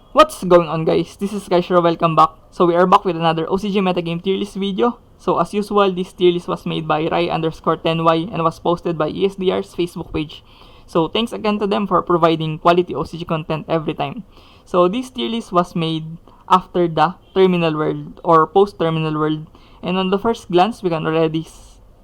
What's going on, guys? This is Kaishro, welcome back. So we are back with another OCG Metagame tier list video. So as usual, this tier list was made by Rai_10y and was posted by ESDR's Facebook page. So thanks again to them for providing quality OCG content every time. So this tier list was made after the Terminal World or post-Terminal World. And on the first glance, we can already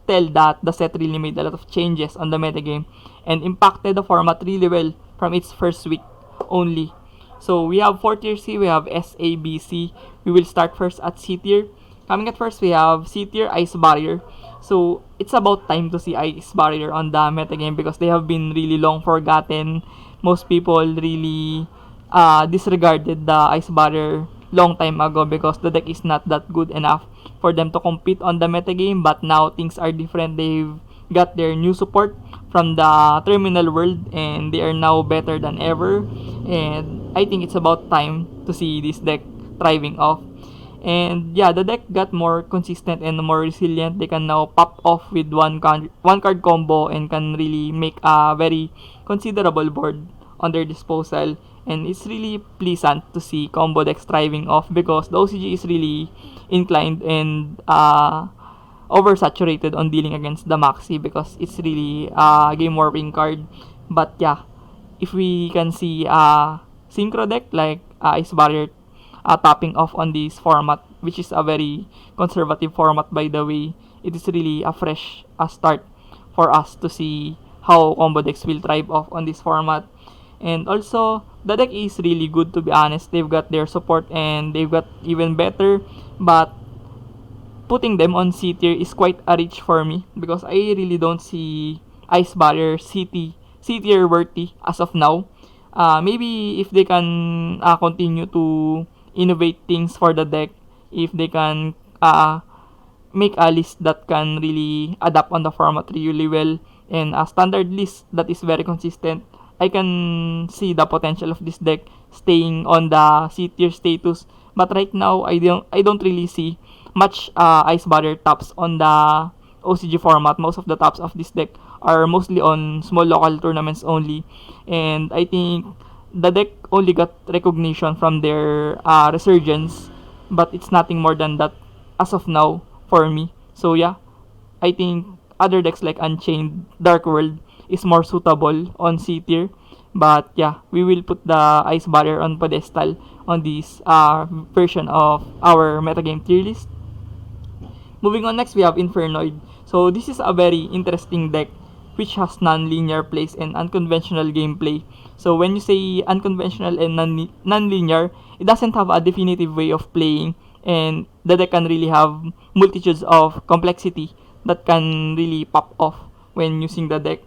tell that the set really made a lot of changes on the metagame and impacted the format really well from its first week only. So we have 4 tier C, we have S, A, B, C. We will start first at C tier. Coming at first, we have C tier Ice Barrier. So it's about time to see Ice Barrier on the metagame because they have been really long forgotten. Most people really disregarded the Ice Barrier long time ago because the deck is not that good enough for them to compete on the metagame. But now things are different. They've got their new support from the Terminal World and they are now better than ever. And I think it's about time to see this deck thriving off. And yeah, the deck got more consistent and more resilient. They can now pop off with one card combo and can really make a very considerable board on their disposal. And it's really pleasant to see combo decks thriving off because the OCG is really inclined and oversaturated on dealing against the Maxi because it's really a game warping card. But yeah, if we can see synchro deck like Ice Barrier topping off on this format, which is a very conservative format by the way, it is really a fresh start for us to see how combo decks will thrive off on this format. And also, the deck is really good, to be honest. They've got their support and they've got even better, but putting them on C tier is quite a reach for me because I really don't see Ice Barrier C tier worthy as of now. Maybe if they can continue to innovate things for the deck, if they can make a list that can really adapt on the format really well and a standard list that is very consistent, I can see the potential of this deck staying on the C tier status. But right now, I don't really see much Ice Barrier tops on the OCG format. Most of the tops of this deck are mostly on small local tournaments only, and I think the deck only got recognition from their resurgence, but it's nothing more than that as of now for me. So yeah, I think other decks like Unchained, Dark World is more suitable on C tier. But yeah, we will put the Ice Barrier on pedestal on this version of our metagame tier list. Moving on, next we have Infernoid. So this is a very interesting deck which has non-linear plays and unconventional gameplay. So when you say unconventional and non-linear, it doesn't have a definitive way of playing, and the deck can really have multitudes of complexity that can really pop off when using the deck.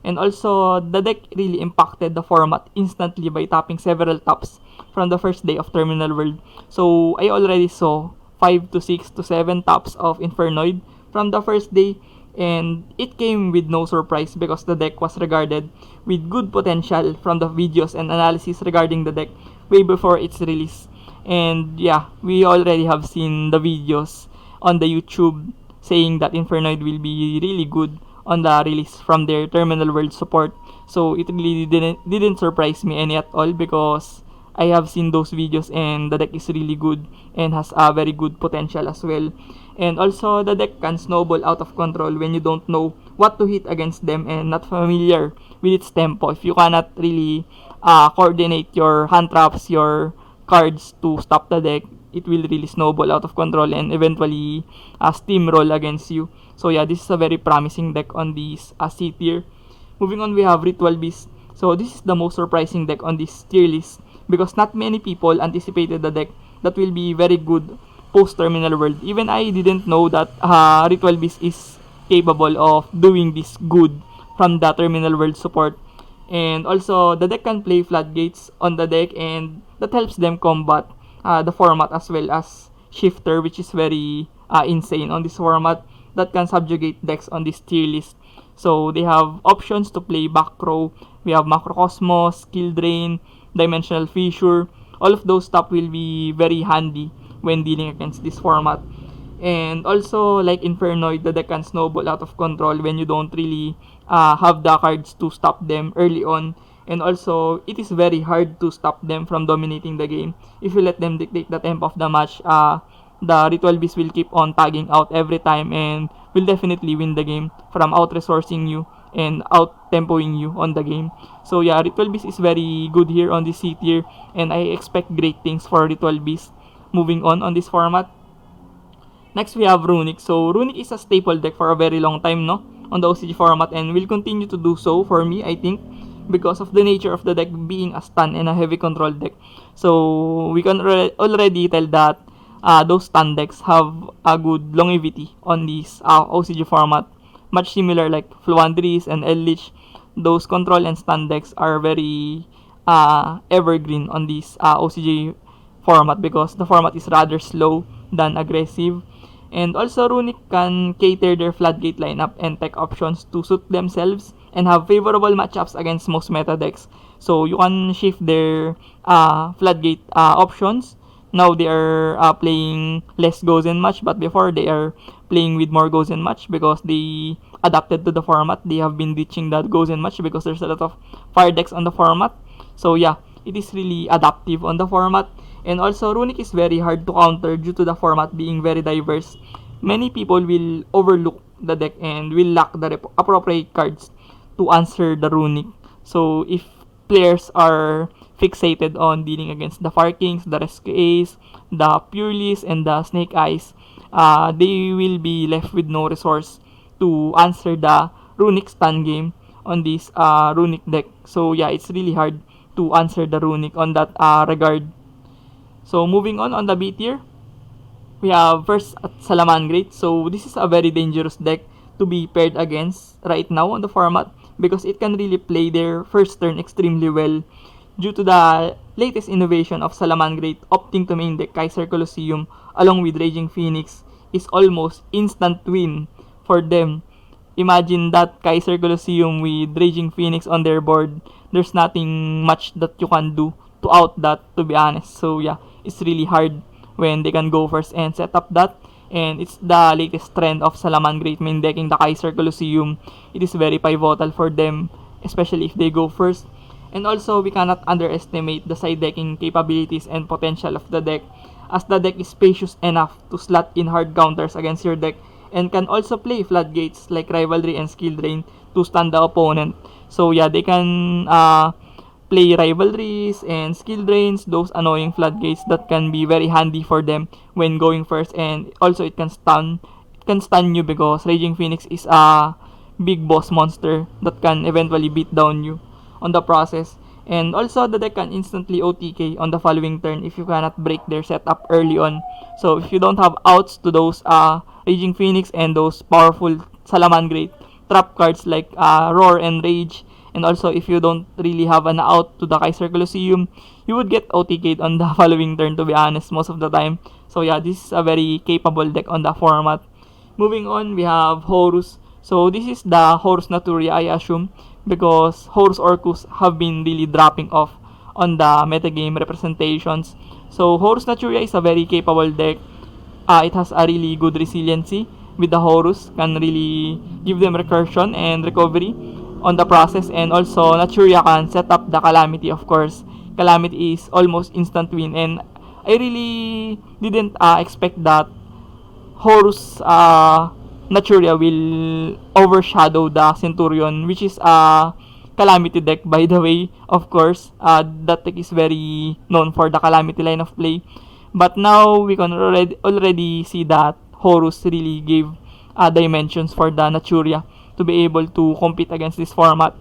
And also, the deck really impacted the format instantly by tapping several taps from the first day of Terminal World. So I already saw 5 to 6 to 7 taps of Infernoid from the first day, and it came with no surprise because the deck was regarded with good potential from the videos and analysis regarding the deck way before its release. And yeah, we already have seen the videos on the YouTube saying that Infernoid will be really good on the release from their Terminal World support. So it really didn't surprise me any at all because I have seen those videos and the deck is really good and has a very good potential as well. And also, the deck can snowball out of control when you don't know what to hit against them and not familiar with its tempo. If you cannot really coordinate your hand traps, your cards to stop the deck, it will really snowball out of control and eventually steamroll against you. So yeah, this is a very promising deck on this C tier. Moving on, we have Ritual Beast. So this is the most surprising deck on this tier list because not many people anticipated the deck that will be very good post-Terminal World. Even I didn't know that Ritual Beast is capable of doing this good from the Terminal World support. And also, the deck can play Floodgates on the deck and that helps them combat the format as well as Shifter, which is very insane on this format that can subjugate decks on this tier list. So they have options to play back row. We have Macrocosmos, Skill Drain, Dimensional Fissure. All of those stuff will be very handy when dealing against this format. And also, like Infernoid, the deck can snowball out of control when you don't really have the cards to stop them early on. And also, it is very hard to stop them from dominating the game. If you let them dictate the tempo of the match, the Ritual Beast will keep on tagging out every time and will definitely win the game from out-resourcing you and out-tempoing you on the game. So yeah, Ritual Beast is very good here on this C tier, and I expect great things for Ritual Beast moving on this format. Next, we have Runic. So, Runic is a staple deck for a very long time, no? On the OCG format, and will continue to do so for me, I think, because of the nature of the deck being a stun and a heavy control deck. So, we can already tell that those stun decks have a good longevity on this OCG format. Much similar like Fluandries and Eldritch. Those control and stun decks are very evergreen on this OCG format because the format is rather slow than aggressive. And also, Runic can cater their floodgate lineup and tech options to suit themselves and have favorable matchups against most meta decks. So you can shift their floodgate options. Now they are playing less goes and match, but before they are playing with more goes and match because they adapted to the format. They have been ditching that goes and match because there's a lot of fire decks on the format. So yeah, it is really adaptive on the format. And also, Runic is very hard to counter due to the format being very diverse. Many people will overlook the deck and will lack the appropriate cards to answer the Runic. So, if players are fixated on dealing against the Fire Kings, the Rescue Ace, the Purelies, and the Snake Eyes, they will be left with no resource to answer the Runic stun game on this Runic deck. So, yeah, it's really hard to answer the Runic on that regard. So moving on the B tier, we have first at Salamangreat. So this is a very dangerous deck to be paired against right now on the format because it can really play their first turn extremely well due to the latest innovation of Salamangreat opting to main deck Kaiser Colosseum along with Raging Phoenix is almost instant win for them. Imagine that Kaiser Colosseum with Raging Phoenix on their board. There's nothing much that you can do to out that, to be honest. So yeah, it's really hard when they can go first and set up that. And it's the latest trend of Salamangreat main decking the Kaiser Colosseum. It is very pivotal for them, especially if they go first. And also, we cannot underestimate the side decking capabilities and potential of the deck, as the deck is spacious enough to slot in hard counters against your deck and can also play floodgates like Rivalry and Skill Drain to stun the opponent. So yeah, they can play rivalries and skill drains, those annoying floodgates that can be very handy for them when going first, and also it can stun you because Raging Phoenix is a big boss monster that can eventually beat down you on the process. And also the deck can instantly OTK on the following turn if you cannot break their setup early on. So if you don't have outs to those Raging Phoenix and those powerful Salamangreat trap cards like Roar and Rage, and also, if you don't really have an out to the Kaiser Colosseum, you would get OTK'd on the following turn, to be honest, most of the time. So yeah, this is a very capable deck on the format. Moving on, we have Horus. So this is the Horus Naturia, I assume, because Horus Orcus have been really dropping off on the metagame representations. So Horus Naturia is a very capable deck. It has a really good resiliency with the Horus, can really give them recursion and recovery on the process. And also Naturia can set up the Calamity. Of course, Calamity is almost instant win, and I really didn't expect that Horus Naturia will overshadow the Centurion, which is a Calamity deck, by the way. Of course, that deck is very known for the Calamity line of play, but now we can already see that Horus really gave dimensions for the Naturia to be able to compete against this format.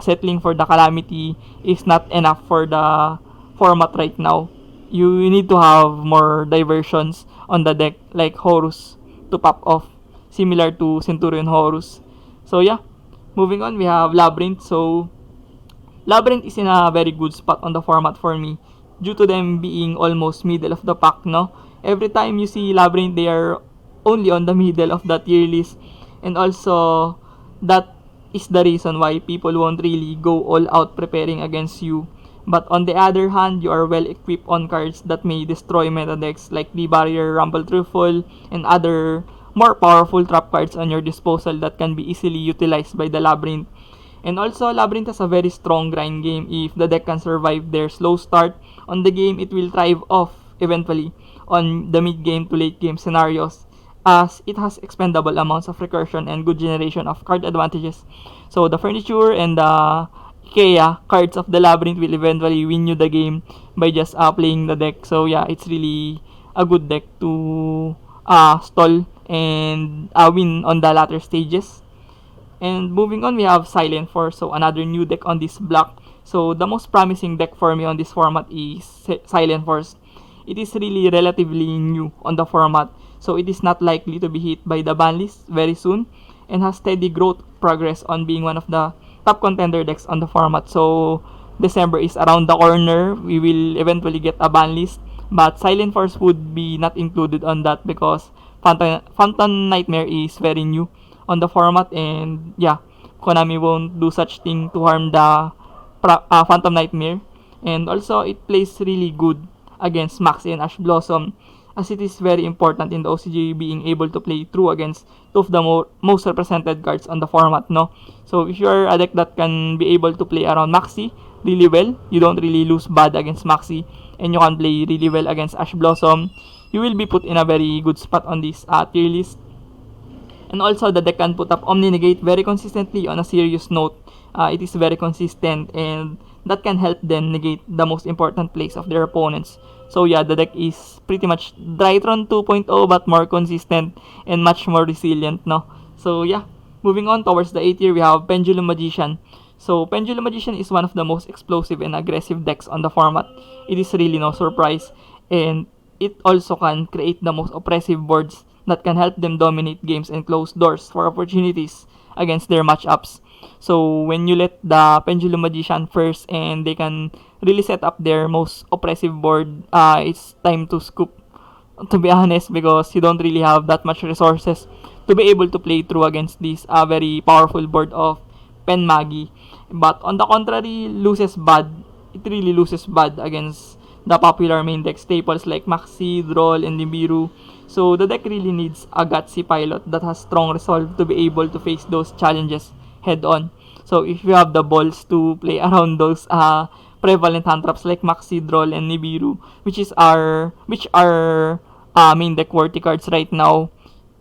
Settling for the Calamity is not enough for the format right now. You need to have more diversions on the deck like Horus to pop off, similar to Centurion Horus. So yeah, moving on, we have Labyrinth. So Labyrinth is in a very good spot on the format for me due to them being almost middle of the pack, no? Every time you see Labyrinth, they are only on the middle of the tier list, and also that is the reason why people won't really go all out preparing against you. But on the other hand, you are well equipped on cards that may destroy meta decks like the Barrier, Rumble Truffle, and other more powerful trap cards on your disposal that can be easily utilized by the Labyrinth. And also, Labyrinth has a very strong grind game. If the deck can survive their slow start on the game, it will thrive off eventually on the mid game to late game scenarios, as it has expendable amounts of recursion and good generation of card advantages. So the furniture and the IKEA cards of the Labyrinth will eventually win you the game by just playing the deck. So yeah, it's really a good deck to stall and win on the latter stages. And moving on, we have Silent Force, so another new deck on this block. So the most promising deck for me on this format is Silent Force. It is really relatively new on the format, so it is not likely to be hit by the ban list very soon, and has steady growth progress on being one of the top contender decks on the format. So December is around the corner. We will eventually get a ban list, but Silent Force would be not included on that because Phantom Nightmare is very new on the format, and yeah, Konami won't do such thing to harm the Phantom Nightmare. And also, it plays really good against Maxi and Ash Blossom, as it is very important in the OCG being able to play through against two of the most represented cards on the format, no? So if you're a deck that can be able to play around Maxi really well, you don't really lose bad against Maxi, and you can play really well against Ash Blossom, you will be put in a very good spot on this tier list. And also, the deck can put up Omni Negate very consistently on a serious note. It is very consistent, and that can help them negate the most important plays of their opponents. So yeah, the deck is pretty much Drytron 2.0 but more consistent and much more resilient, no? So yeah, moving on towards the 8th tier, we have Pendulum Magician. So Pendulum Magician is one of the most explosive and aggressive decks on the format. It is really no surprise, and it also can create the most oppressive boards that can help them dominate games and close doors for opportunities against their matchups. So when you let the Pendulum Magician first and they can really set up their most oppressive board, it's time to scoop, to be honest, because you don't really have that much resources to be able to play through against this very powerful board of Pen Magi. But on the contrary, loses bad. It really loses bad against the popular main deck staples like Maxi, Droll, and Nibiru. So the deck really needs a gutsy pilot that has strong resolve to be able to face those challenges head on. So if you have the balls to play around those prevalent hand traps like Maxi, Droll, and Nibiru, which are main deck worthy cards right now,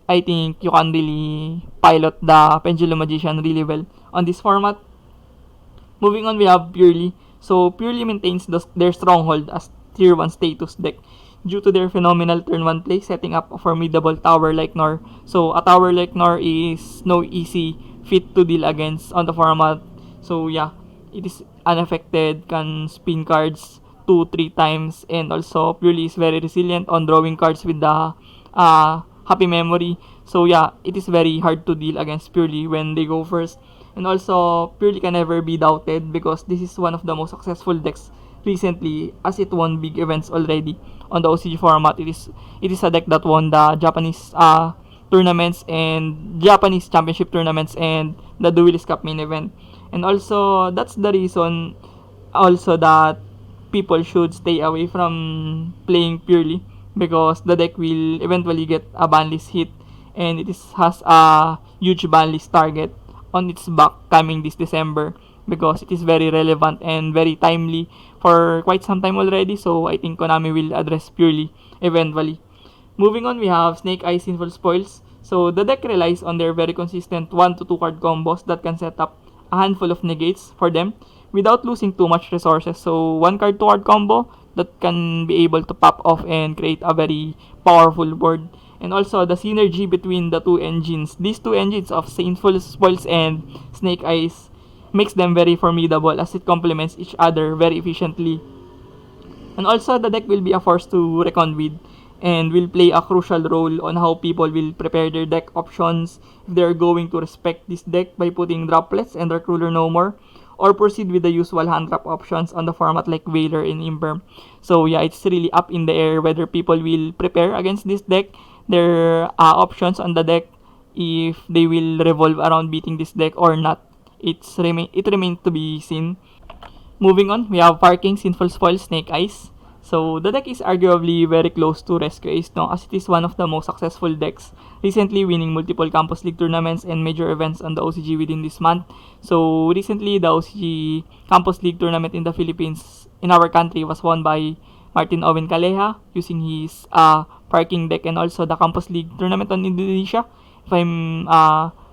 I think you can really pilot the Pendulum Magician really well on this format. Moving on, we have Purely. So Purely maintains their stronghold as tier 1 status deck due to their phenomenal turn 1 play, setting up a formidable tower like Nor. So a tower like Nor is no easy fit to deal against on the format. So yeah, it is unaffected, can spin cards 2-3 times, and also Purely is very resilient on drawing cards with the Happy Memory. So yeah, it is very hard to deal against Purely when they go first. And also, Purely can never be doubted because this is one of the most successful decks recently, as it won big events already on the OCG format. It is a deck that won the Japanese tournaments and Japanese championship tournaments and the Duelist Cup main event. And also, that's the reason also that people should stay away from playing Purely, because the deck will eventually get a banlist hit, and has a huge banlist target on its back coming this December, because it is very relevant and very timely for quite some time already. So I think Konami will address Purely eventually. Moving on, we have Snake Eyes Sinful Spoils. So the deck relies on their very consistent 1 to 2 card combos that can set up a handful of negates for them without losing too much resources. So 1 card 2 card combo that can be able to pop off and create a very powerful board. And also the synergy between the two engines. These two engines of Sinful Spoils and Snake Eyes makes them very formidable as it complements each other very efficiently. And also, the deck will be a force to reckon with and will play a crucial role on how people will prepare their deck options, if they're going to respect this deck by putting droplets and Dark Ruler no more, or proceed with the usual hand trap options on the format like Wailer and Imperm. So yeah, it's really up in the air whether people will prepare against this deck, their options on the deck, if they will revolve around beating this deck or not. It remains to be seen. Moving on, we have Parking, Sinful Spoil, Snake Eyes. So the deck is arguably very close to Rescue Ace, no, as it is one of the most successful decks, recently winning multiple Campus League tournaments and major events on the OCG within this month. So recently, the OCG Campus League tournament in the Philippines, in our country, was won by Martin Owen Caleja using his parking deck, and also the Campus League tournament on Indonesia, if I'm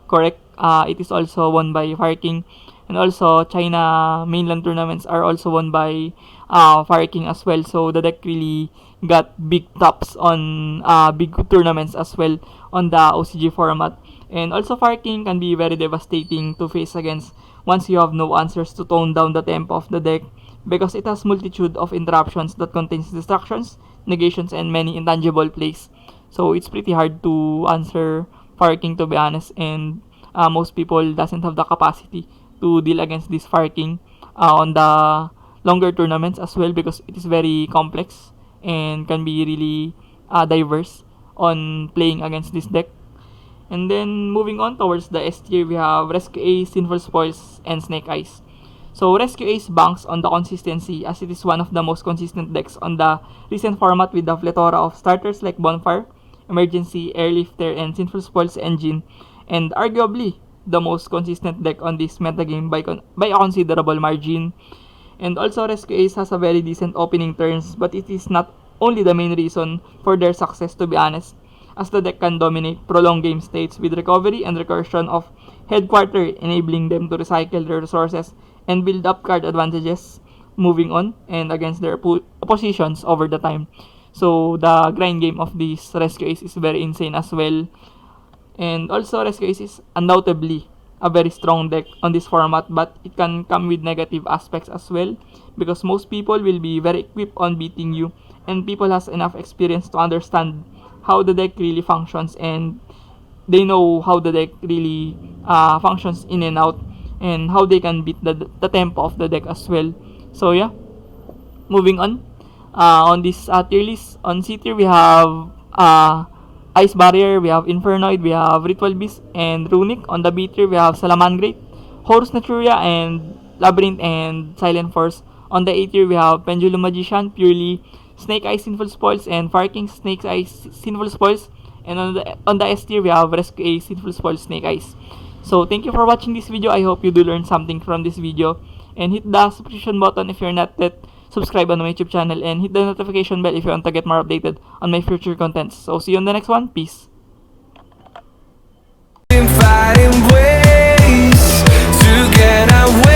correct, it is also won by Parking, and also China mainland tournaments are also won by Fire King as well. So the deck really got big tops on big tournaments as well on the OCG format. And also Fire King can be very devastating to face against once you have no answers to tone down the tempo of the deck, because it has multitude of interruptions that contains distractions, negations, and many intangible plays. So it's pretty hard to answer Fire King, to be honest, and most people doesn't have the capacity to deal against this Fire King on the longer tournaments as well, because it is very complex and can be really diverse on playing against this deck. And then moving on towards the S tier, we have Rescue Ace, Sinful Spoils, and Snake Eyes. So Rescue Ace banks on the consistency, as it is one of the most consistent decks on the recent format with the plethora of starters like Bonfire, Emergency, Airlifter, and Sinful Spoils Engine, and arguably the most consistent deck on this metagame by a considerable margin. And also Rescue Ace has a very decent opening turns, but it is not only the main reason for their success, to be honest, as the deck can dominate prolonged game states with recovery and recursion of Headquarter, enabling them to recycle their resources and build up card advantages moving on and against their oppositions over the time. So the grind game of this Rescue Ace is very insane as well. And also Rescue Ace is undoubtedly a very strong deck on this format, but it can come with negative aspects as well, because most people will be very equipped on beating you, and people has enough experience to understand how the deck really functions, and they know how the deck really functions in and out, and how they can beat the tempo of the deck as well. So yeah, moving on this tier list, on C tier we have Ice Barrier, we have Infernoid, we have Ritual Beast, and Runic. On the B tier, we have Salamangreat, Horus Naturia, and Labyrinth, and Silent Force. On the A tier, we have Pendulum Magician, Purely, Snake Eyes, Sinful Spoils, and Fire King, Snake Eyes, Sinful Spoils. And on the S tier, we have Rescue Ace, Sinful Spoils, Snake Eyes. So thank you for watching this video. I hope you do learn something from this video. And hit the subscription button if you're not yet subscribe on my YouTube channel, and hit the notification bell if you want to get more updated on my future contents. So see you on the next one. Peace. Fighting ways to get away.